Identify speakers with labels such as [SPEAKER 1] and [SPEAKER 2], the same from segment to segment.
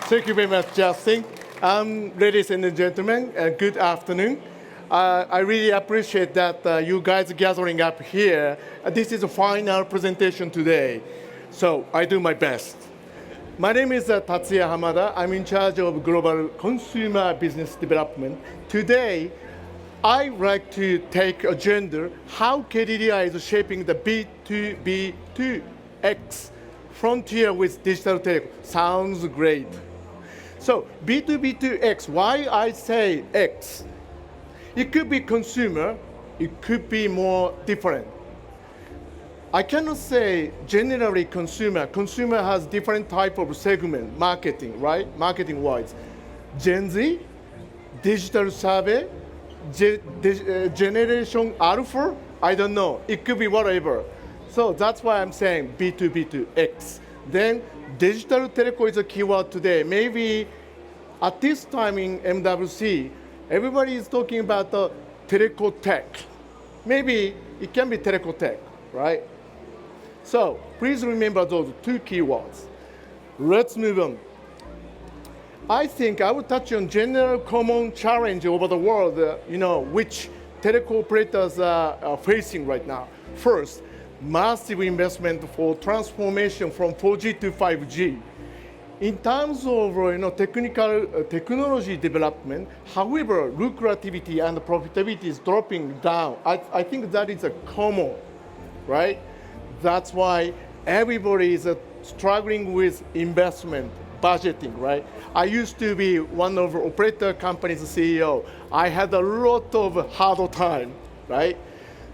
[SPEAKER 1] Thank you very much, Justin. Ladies and gentlemen, good afternoon. I really appreciate that you guys gathering up here. This is a final presentation today, so I do my best. My name is Tatsuya Hamada. I'm in charge of global consumer business development. Today, I'd like to take agenda how KDDI is shaping the B2B2X frontier with digital telecom. Sounds great. So B2B2X, why I say X? It could be consumer, it could be more different. I cannot say generally consumer. Consumer has different type of segment, marketing, right? Marketing-wise. Gen Z, digital survey, generation alpha, I don't know. It could be whatever. So that's why I'm saying B2B2X. Then digital telco is a keyword today. Maybe at this time in MWC, everybody is talking about the telco tech. Maybe it can be telco tech, right? So please remember those two keywords. Let's move on. I think I will touch on general common challenge over the world, which telco operators are facing right now. First, massive investment for transformation from 4G to 5G. In terms of technology development, however, lucrativity and profitability is dropping down. I think that is a common, right? That's why everybody is struggling with investment, budgeting, right? I used to be one of operator company's CEO. I had a lot of hard time, right?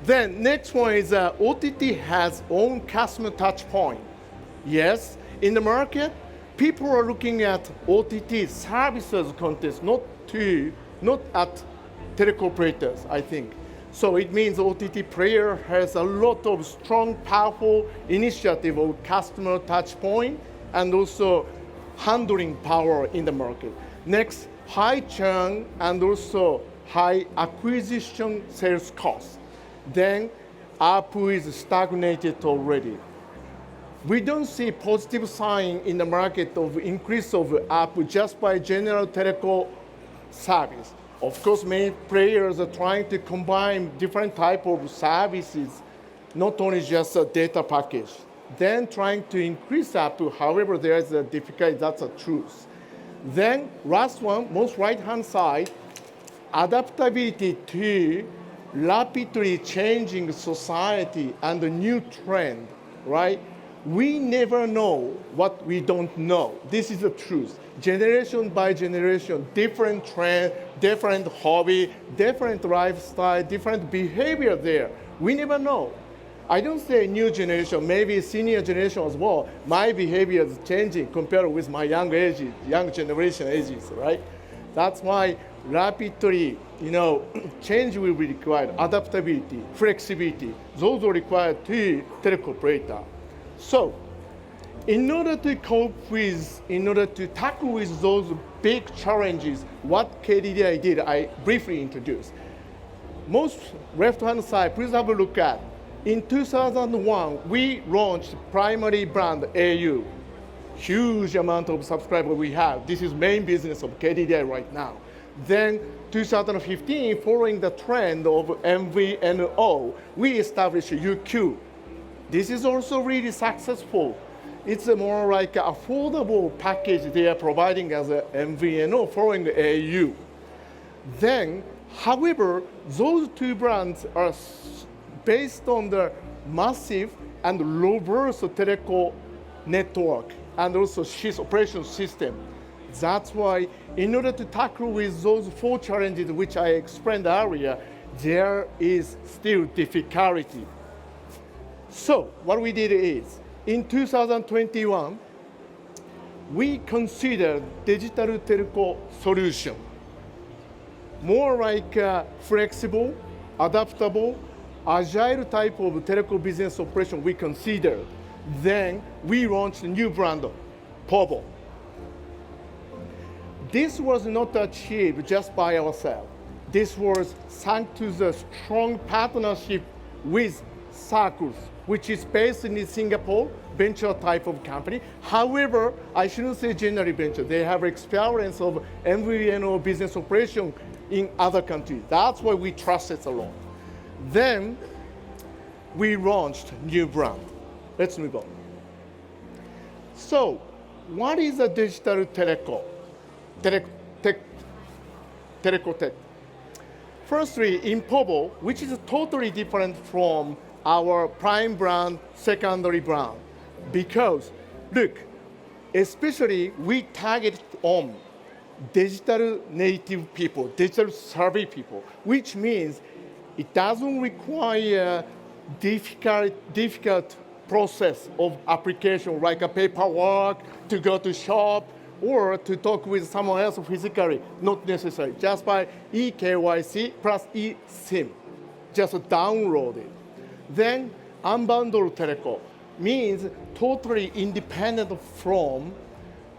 [SPEAKER 1] Then next one is OTT has own customer touch point. Yes, in the market, people are looking at OTT services context, not at telco operators, I think. So it means OTT player has a lot of strong, powerful initiative of customer touch point and also handling power in the market. Next, high churn and also high acquisition sales cost. Then ARPU is stagnated already. We don't see positive sign in the market of increase of ARPU just by general telco service. Of course, many players are trying to combine different type of services, not only just a data package. Then trying to increase ARPU, however, there is a difficulty, that's a truth. Then last one, most right-hand side, adaptability to rapidly changing society and the new trend, right? We never know what we don't know. This is the truth. Generation by generation, different trend, different hobby, different lifestyle, different behavior there. We never know. I don't say new generation, maybe senior generation as well. My behavior is changing compared with my young generation ages, right? That's why rapidly, change will be required, adaptability, flexibility. Those are required to telco operator. So, in order to tackle with those big challenges, what KDDI did, I briefly introduced. Most left-hand side, please have a look at. In 2001, we launched primary brand AU. Huge amount of subscribers we have. This is main business of KDDI right now. Then 2015, following the trend of MVNO, we established UQ. This is also really successful. It's a more like an affordable package they are providing as a MVNO following the AU. Then, however, those two brands are based on the massive and robust telco network and also its operation system. That's why, in order to tackle with those four challenges which I explained earlier, there is still difficulty. So, what we did is, in 2021, we considered digital telco solution. More like flexible, adaptable, agile type of telco business operation we considered. Then we launched a new brand, povo. This was not achieved just by ourselves. This was thanks to the strong partnership with Circles, which is based in Singapore, venture type of company. However, I shouldn't say generally venture. They have experience of MVNO business operation in other countries. That's why we trust it a lot. Then we launched new brand. Let's move on. So, what is a digital teleco? Teleco tech. Firstly, in povo, which is totally different from our prime brand, secondary brand, because look, especially we target on digital native people, digital savvy people, which means it doesn't require difficult process of application like a paperwork to go to shop or to talk with someone else physically, not necessary. Just by eKYC plus eSIM, just download it. Then unbundled telco means totally independent from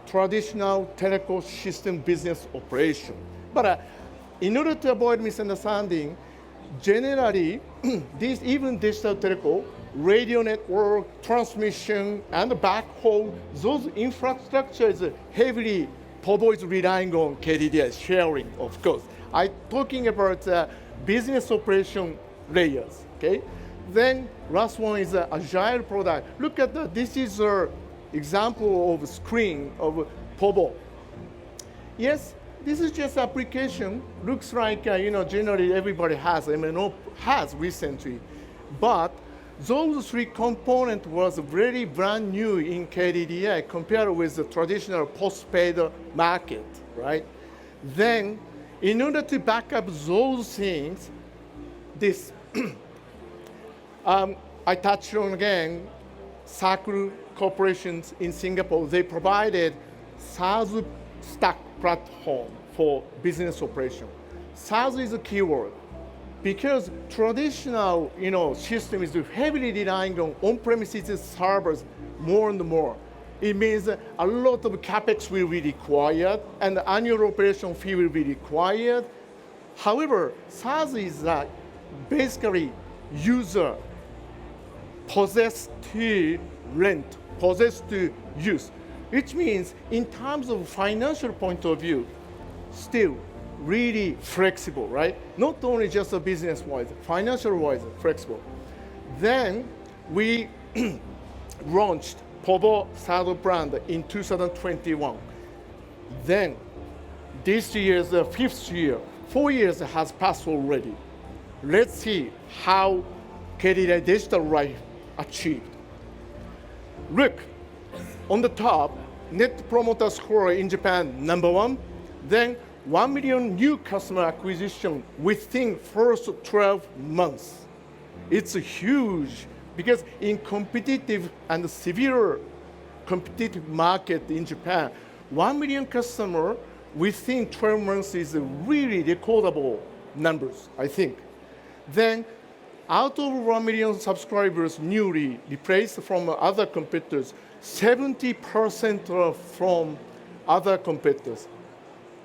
[SPEAKER 1] traditional telco system business operation. But in order to avoid misunderstanding, generally, even digital telco, radio network, transmission, and backhaul, those infrastructures heavily, povo is relying on KDDI sharing, of course. I'm talking about business operation layers, okay? Then last one is agile product. Look at this is an example of screen of povo. Yes, this is just application. Looks like, generally everybody has, MNO has recently. But those three components was very brand new in KDDI compared with the traditional postpaid market, right? Then, in order to back up those things, this, I touched on again, Circle Corporations in Singapore, they provided SaaS stack platform for business operation. SaaS is a keyword because traditional, system is heavily relying on on-premises servers more and more. It means a lot of capex will be required and the annual operation fee will be required. However, SaaS is basically user possessed to rent, possessed to use, which means in terms of financial point of view, still really flexible, right? Not only just a business-wise, financial-wise flexible. Then we launched povo third brand in 2021. Then this year is the 5th year. 4 years has passed already. Let's see how KDDI Digital Life achieved. Look, on the top, Net Promoter Score in Japan, #1. Then 1 million new customer acquisition within first 12 months. It's huge because in competitive and severe competitive market in Japan, 1 million customer within 12 months is really recordable numbers, I think. Then out of 1 million subscribers newly replaced from other competitors, 70% are from other competitors,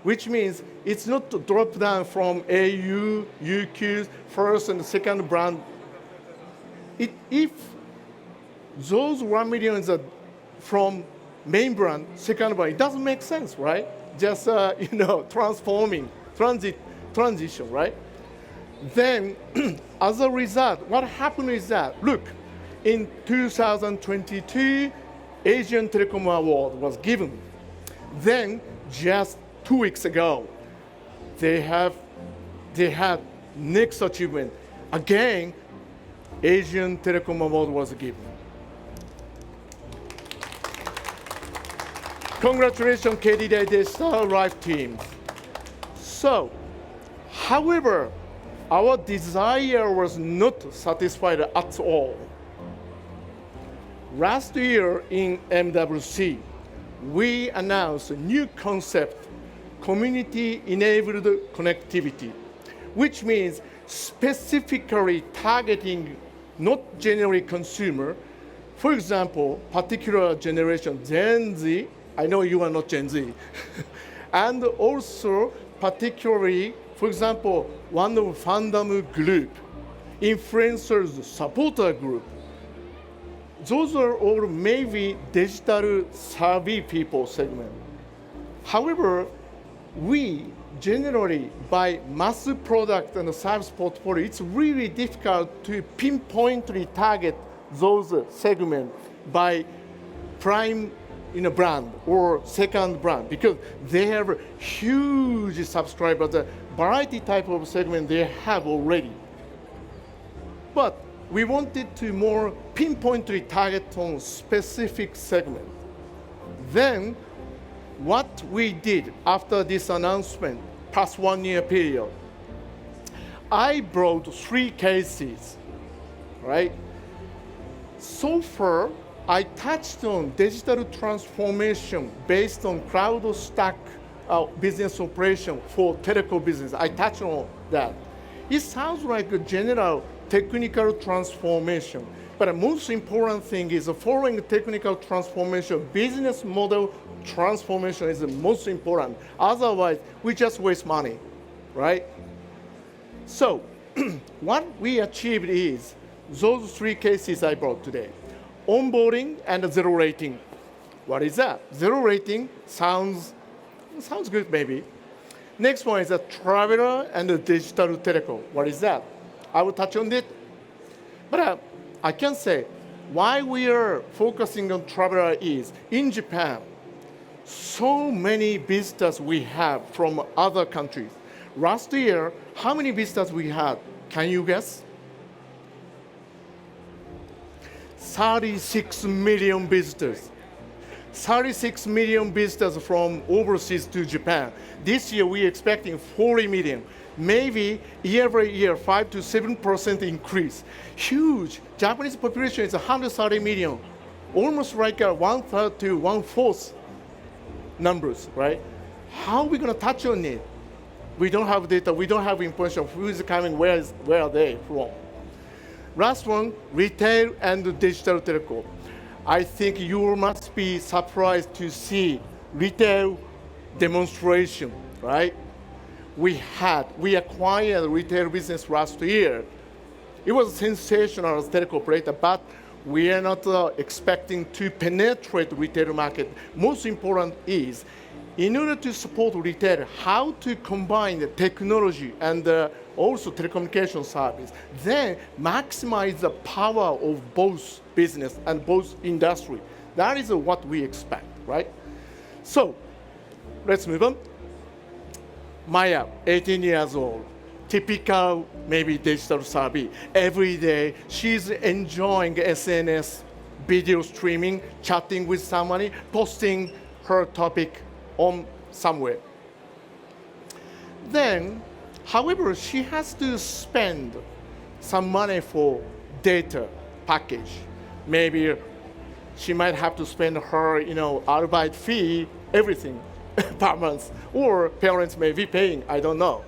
[SPEAKER 1] which means it's not to drop down from AU, UQ, first and second brand. If those 1 million are from main brand, second brand, it doesn't make sense, right? Just, transforming, transition, right? Then, as a result, what happened is that, look, in 2022, Asian Telecom Award was given. Then, just 2 weeks ago, they had next achievement. Again, Asian Telecom Award was given. Congratulations, KDDI Digital Life team. So, however, our desire was not satisfied at all. Last year in MWC, we announced a new concept, community-enabled connectivity, which means specifically targeting not generic consumer. For example, particular generation, Gen Z, I know you are not Gen Z, and also particularly, for example, one of fandom group. influencers, supporter group. Those are all maybe digital savvy people segment. However, we generally buy mass product and service portfolio. It's really difficult to pinpointly target those segments by prime brand or second brand because they have huge subscribers, a variety type of segment they have already. But we wanted to more pinpointly target on specific segment. Then what we did after this announcement, past 1 year period, I brought 3 cases, right? So far, I touched on digital transformation based on cloud stack business operation for telco business. I touched on that. It sounds like a general technical transformation, but the most important thing is following technical transformation, business model transformation is the most important. Otherwise, we just waste money, right? So, what we achieved is those 3 cases I brought today. Onboarding and zero rating. What is that? Zero rating sounds good maybe. Next one is a traveler and a digital telecom. What is that? I will touch on it. But I can say why we are focusing on traveler is in Japan, so many visitors we have from other countries. Last year, how many visitors we had? Can you guess? 36 million visitors. 36 million visitors from overseas to Japan. This year we're expecting 40 million. Maybe year by year, 5 to 7% increase. Huge. Japanese population is 130 million. Almost like a 1/3 to 1/4 numbers, right? How are we going to touch on it? We don't have data, we don't have information of who is coming, where are they from. Last one, retail and digital telecom. I think you must be surprised to see retail demonstration, right? We acquired retail business last year. It was sensational as telecom operator, but we are not expecting to penetrate retail market. Most important is, in order to support retail, how to combine the technology and also telecommunication service, then maximize the power of both business and both industry. That is what we expect, right? So, let's move on. Maya, 18 years old, typical maybe digital savvy. Every day, she's enjoying SNS, video streaming, chatting with somebody, posting her topic on somewhere. Then, however, she has to spend some money for data package. Maybe she might have to spend her, arbeit fee, everything per month, or parents may be paying, I don't know.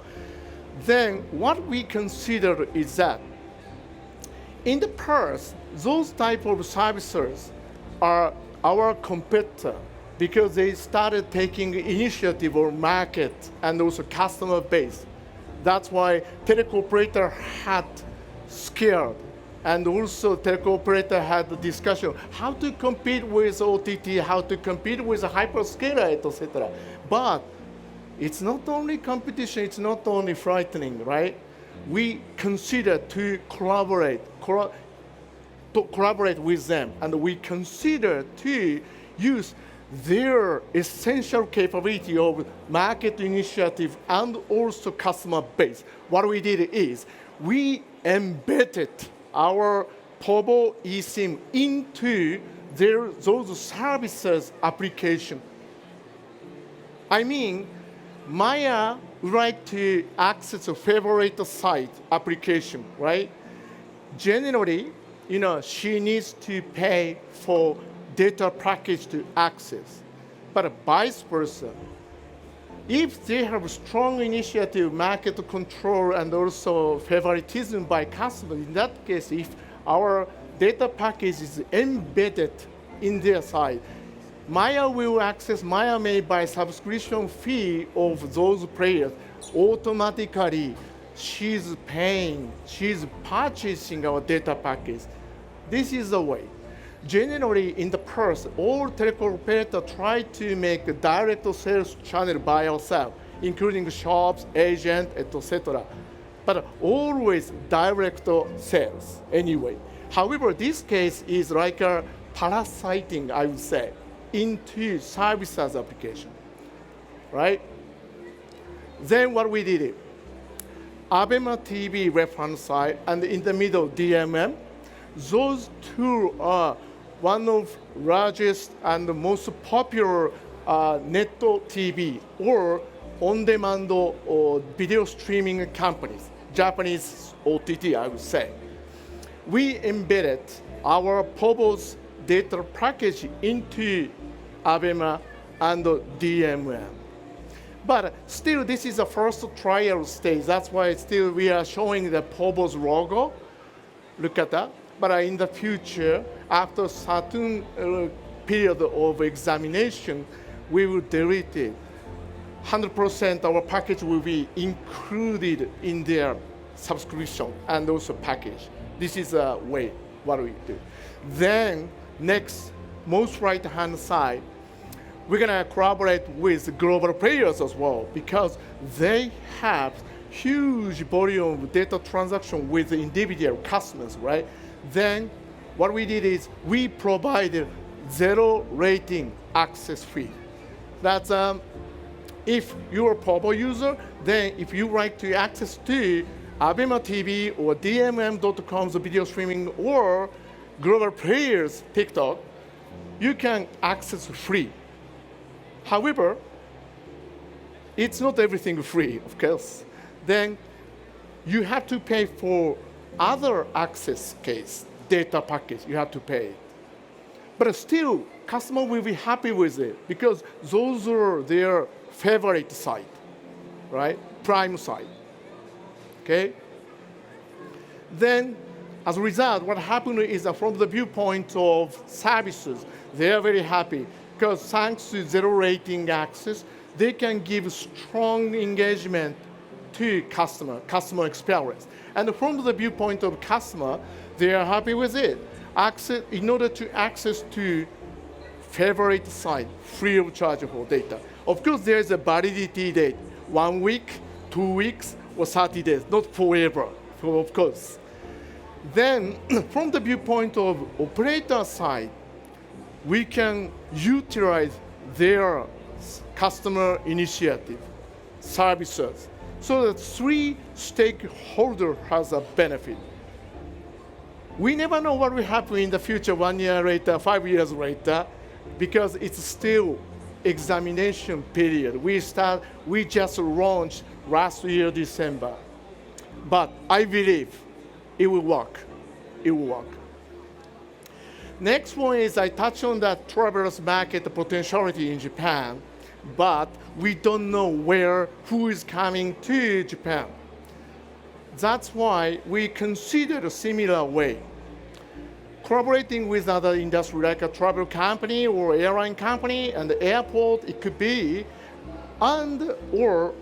[SPEAKER 1] Then what we consider is that in the past, those type of services are our competitor because they started taking initiative or market and also customer base. That's why telecom operator had scared, and also telecom operator had the discussion how to compete with OTT, how to compete with a hyperscaler, etc. But it's not only competition, it's not only frightening, right? We consider to collaborate with them, and we consider to use their essential capability of market initiative and also customer base. What we did is we embedded our povo eSIM into those services application. I mean, Maya would like to access a favorite site application, right? Generally, she needs to pay for data package to access, but vice versa. If they have strong initiative, market control, and also favoritism by customer, in that case, if our data package is embedded in their side, Maya will access, Maya may buy subscription fee of those players. Automatically, she's paying, she's purchasing our data package. This is the way. Generally, in the past, all telecom operators try to make a direct sales channel by ourselves, including shops, agents, etc. But always direct sales anyway. However, this case is like a parasiting, I would say, into services application, right? Then what we did, Abema TV left-hand side, and in the middle, DMM. Those two are one of largest and most popular net TV or on-demand or video streaming companies, Japanese OTT, I would say. We embedded our povo's data package into Abema and DMM. But still, this is the first trial stage. That's why still we are showing the povo's logo. Look at that. But in the future, after certain period of examination, we will delete it. 100% our package will be included in their subscription and also package. This is a way what we do. Then next, most right-hand side, we're gonna collaborate with global players as well because they have huge volume of data transaction with individual customers, right? Then what we did is we provided zero rating access fee. That's if you're a povo user, then if you like to access to Abema TV or DMM.com's video streaming or global players TikTok, you can access free. However, it's not everything free, of course. Then you have to pay for other access case, data package, you have to pay. But still, customer will be happy with it because those are their favorite site, right? Prime site, okay? Then, as a result, what happened is that from the viewpoint of services, they are very happy because thanks to zero rating access, they can give strong engagement to customer experience. And from the viewpoint of customer, they are happy with it. Access, in order to access to favorite site, free of charge for data. Of course, there is a validity date, 1 week, 2 weeks, or 30 days, not forever, of course. Then, from the viewpoint of operator side, we can utilize their customer initiative, services, so that three stakeholders has a benefit. We never know what will happen in the future, 1 year later, 5 years later, because it's still examination period. We just launched last year, December. But I believe it will work. It will work. Next one is I touched on that travelers market potentiality in Japan, but we don't know who is coming to Japan. That's why we considered a similar way. Collaborating with other industry like a travel company or airline company and the airport, it could be, and or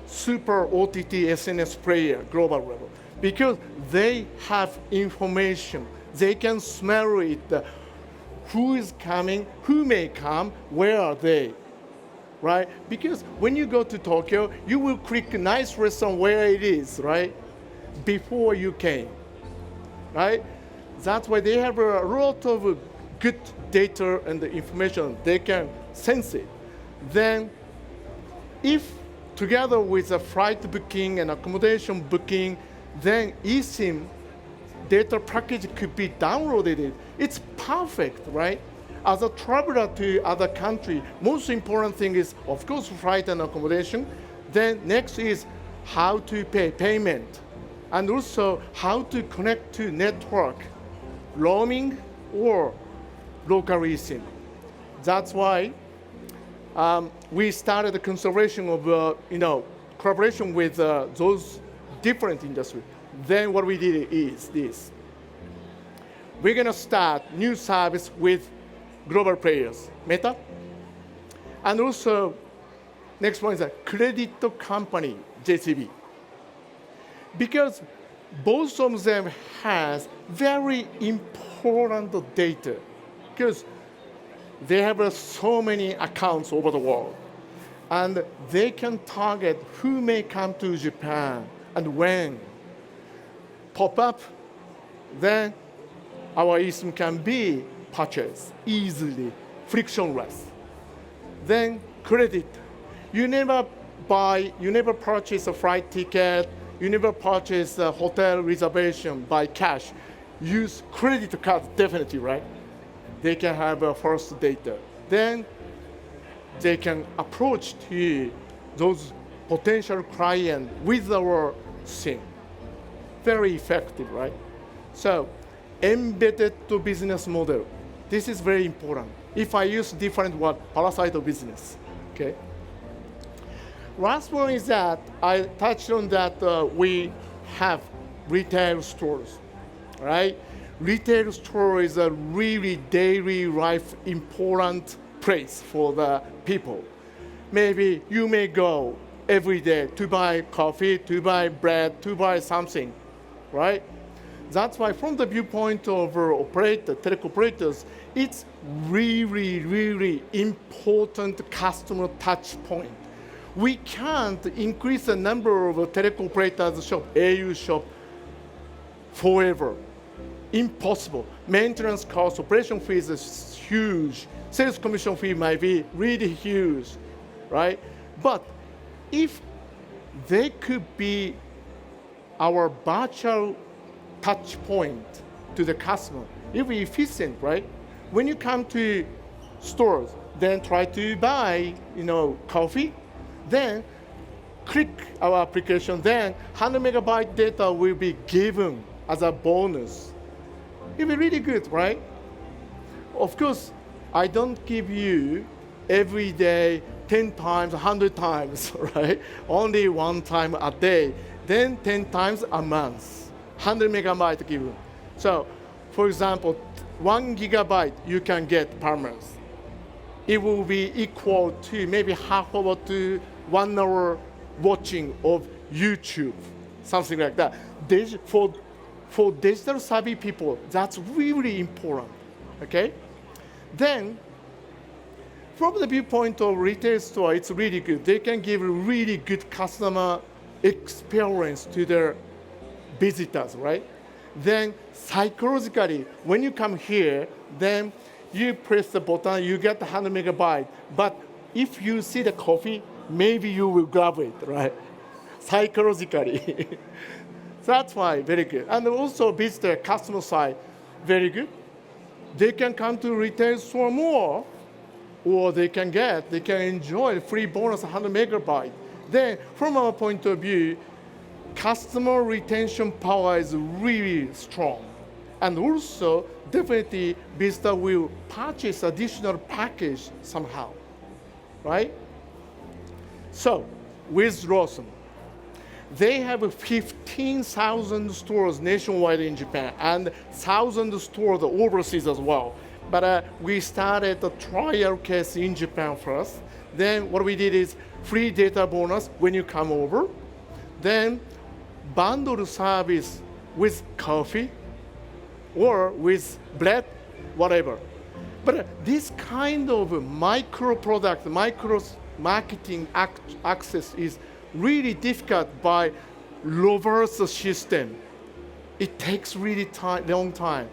[SPEAKER 1] super OTT SNS player, global level, because they have information. They can smell it, who is coming, who may come, where are they, right? Because when you go to Tokyo, you will click a nice restaurant where it is, right? Before you came, right? That's why they have a lot of good data and the information. They can sense it. Then, if together with a flight booking and accommodation booking, then eSIM data package could be downloaded. It's perfect, right? As a traveler to other country, most important thing is, of course, flight and accommodation. Then next is how to pay payment, and also how to connect to network, roaming or local eSIM. That's why we started the consideration of collaboration with those different industries. Then what we did is this. We're going to start new service with global players, Meta. And also, next one is a credit company, JCB. Because both of them has very important data, because they have so many accounts over the world, and they can target who may come to Japan and when. Pop up, then our eSIM can be purchased easily, frictionless. Then credit. You never purchase a flight ticket, you never purchase a hotel reservation by cash. Use credit card definitely, right? They can have a first data. Then they can approach to those potential clients with our SIM. Very effective, right? So embedded to business model. This is very important. If I use different word, parasite business, okay? Last one is that I touched on that we have retail stores, right? Retail store is a really daily life important place for the people. Maybe you may go every day to buy coffee, to buy bread, to buy something, right? That's why from the viewpoint of telecom operators, it's really, really important customer touch point. We can't increase the number of telecom operators shop, AU shop, forever. Impossible. Maintenance cost, operation fees is huge. Sales commission fee might be really huge, right? But if they could be our virtual touch point to the customer, it will be efficient, right? When you come to stores, then try to buy, coffee, then click our application, then 100 megabyte data will be given as a bonus. It'll be really good, right? Of course, I don't give you every day 10 times, 100 times, right? Only one time a day, then 10 times a month, 100 megabyte given. So, for example, 1 gigabyte you can get per month. It will be equal to maybe half hour to 1 hour watching of YouTube, something like that. For digital savvy people, that's really important, okay? Then, from the viewpoint of retail store, it's really good. They can give really good customer experience to their visitors, right? Then psychologically, when you come here, then you press the button, you get the 100 megabyte. But if you see the coffee, maybe you will grab it, right? Psychologically. That's why, very good. And also visitor customer side, very good. They can come to retail store more, or they can enjoy free bonus 100 megabyte. Then, from our point of view, customer retention power is really strong. And also, definitely, visitor will purchase additional package somehow, right? So, with Lawson, they have 15,000 stores nationwide in Japan and 1,000 stores overseas as well. But we started a trial case in Japan first. Then what we did is free data bonus when you come over. Then bundle service with coffee or with bread, whatever. But this kind of micro product, micro marketing access is really difficult by reverse system. It takes really long time.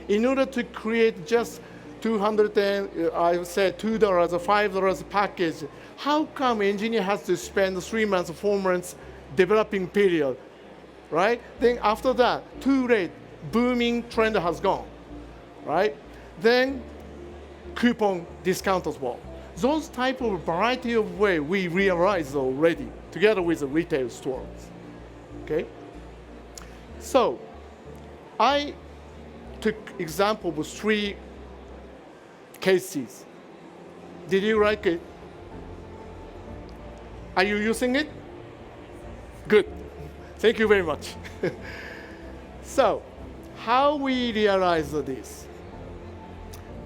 [SPEAKER 1] In order to create just I would say $2 or $5 package, how come engineer has to spend 3 months, 4 months developing period, right? Then after that, too late, booming trend has gone, right? Then coupon discount as well. Those type of variety of way we realize already together with the retail stores, okay? So I took example of 3 cases. Did you like it? Are you using it? Good. Thank you very much. So, how we realize this?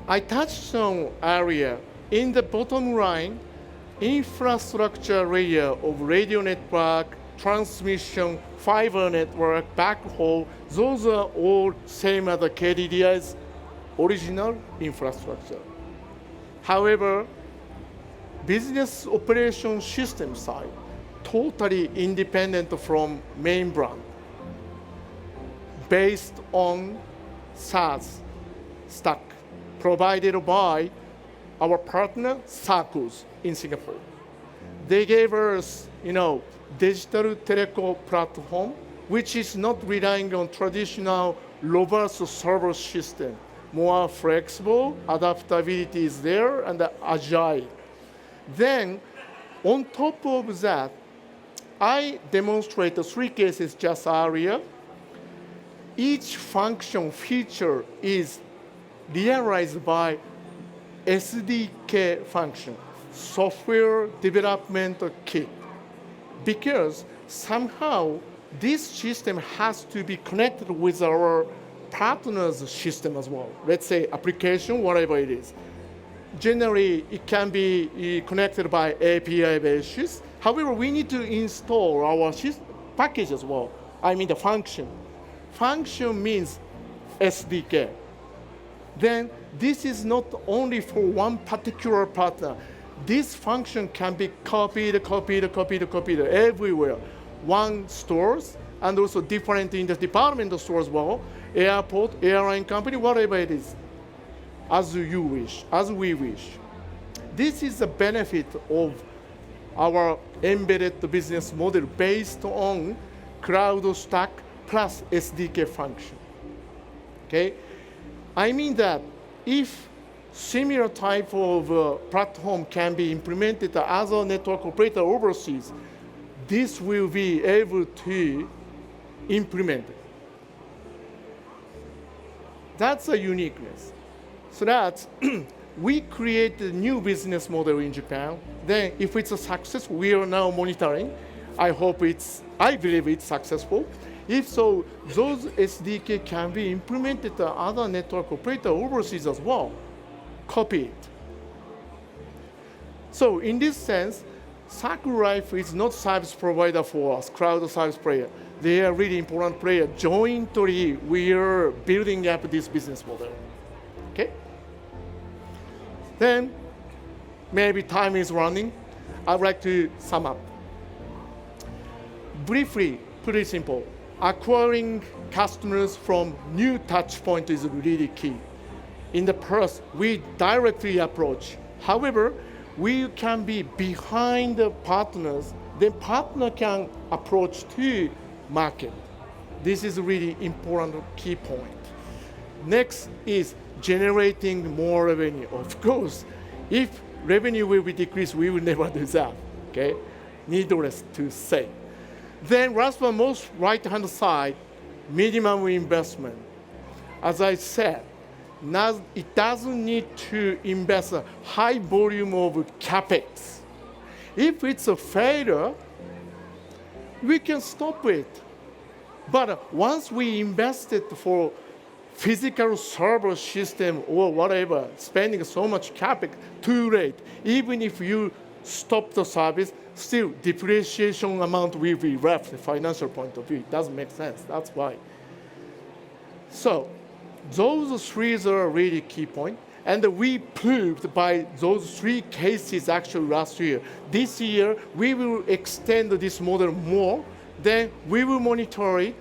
[SPEAKER 1] I touched on area in the bottom line, infrastructure layer of radio network, transmission, fiber network, backhaul, those are all same as the KDDI's original infrastructure. However, business operation system side, totally independent from main brand, based on SaaS stack provided by our partner, Circles, in Singapore. They gave us, digital telecom platform, which is not relying on traditional robust server system. More flexible, adaptability is there, and agile. Then, on top of that, I demonstrated 3 cases just earlier. Each function feature is realized by SDK function, software development kit, because somehow this system has to be connected with our partner's system as well. Let's say application, whatever it is. Generally, it can be connected by API basis. However, we need to install our package as well. I mean the function. Function means SDK. Then this is not only for one particular partner. This function can be copied everywhere. One stores, and also different in the department store as well, airport, airline company, whatever it is, as you wish, as we wish. This is the benefit of our embedded business model based on cloud stack plus SDK function. Okay? I mean that if similar type of platform can be implemented as a network operator overseas, this will be able to implement it. That's a uniqueness. So that we create a new business model in Japan. Then if it's a success, we are now monitoring. I believe it's successful. If so, those SDK can be implemented to other network operator overseas as well. Copy it. So in this sense, Circle Life is not service provider for us, cloud service player. They are really important player. Jointly, we are building up this business model. Okay? Then, maybe time is running. I'd like to sum up. Briefly, pretty simple. Acquiring customers from new touch point is really key. In the past, we directly approach. However, we can be behind the partners. The partner can approach to market. This is a really important key point. Next is generating more revenue. Of course, if revenue will be decreased, we will never do that. Okay, needless to say. Then last but most right-hand side, minimum investment. As I said, now it doesn't need to invest a high volume of capex. If it's a failure, we can stop it. But once we invested for physical server system or whatever, spending so much capex, too late. Even if you stop the service, still depreciation amount will be left from the financial point of view. It doesn't make sense. That's why. So those 3 are really key points. And we proved by those 3 cases actually last year. This year, we will extend this model more. Then we will monitor it.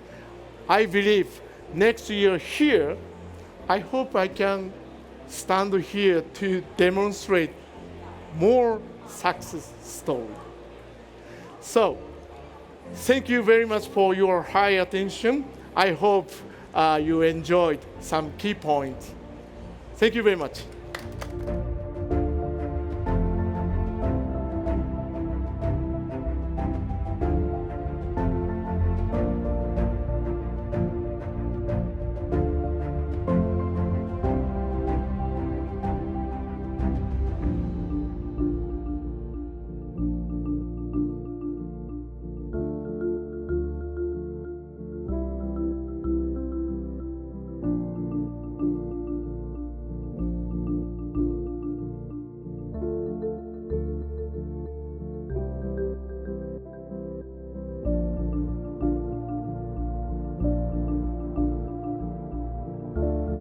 [SPEAKER 1] I believe next year here, I hope I can stand here to demonstrate more success story. So, thank you very much for your high attention. I hope you enjoyed some key points. Thank you very much.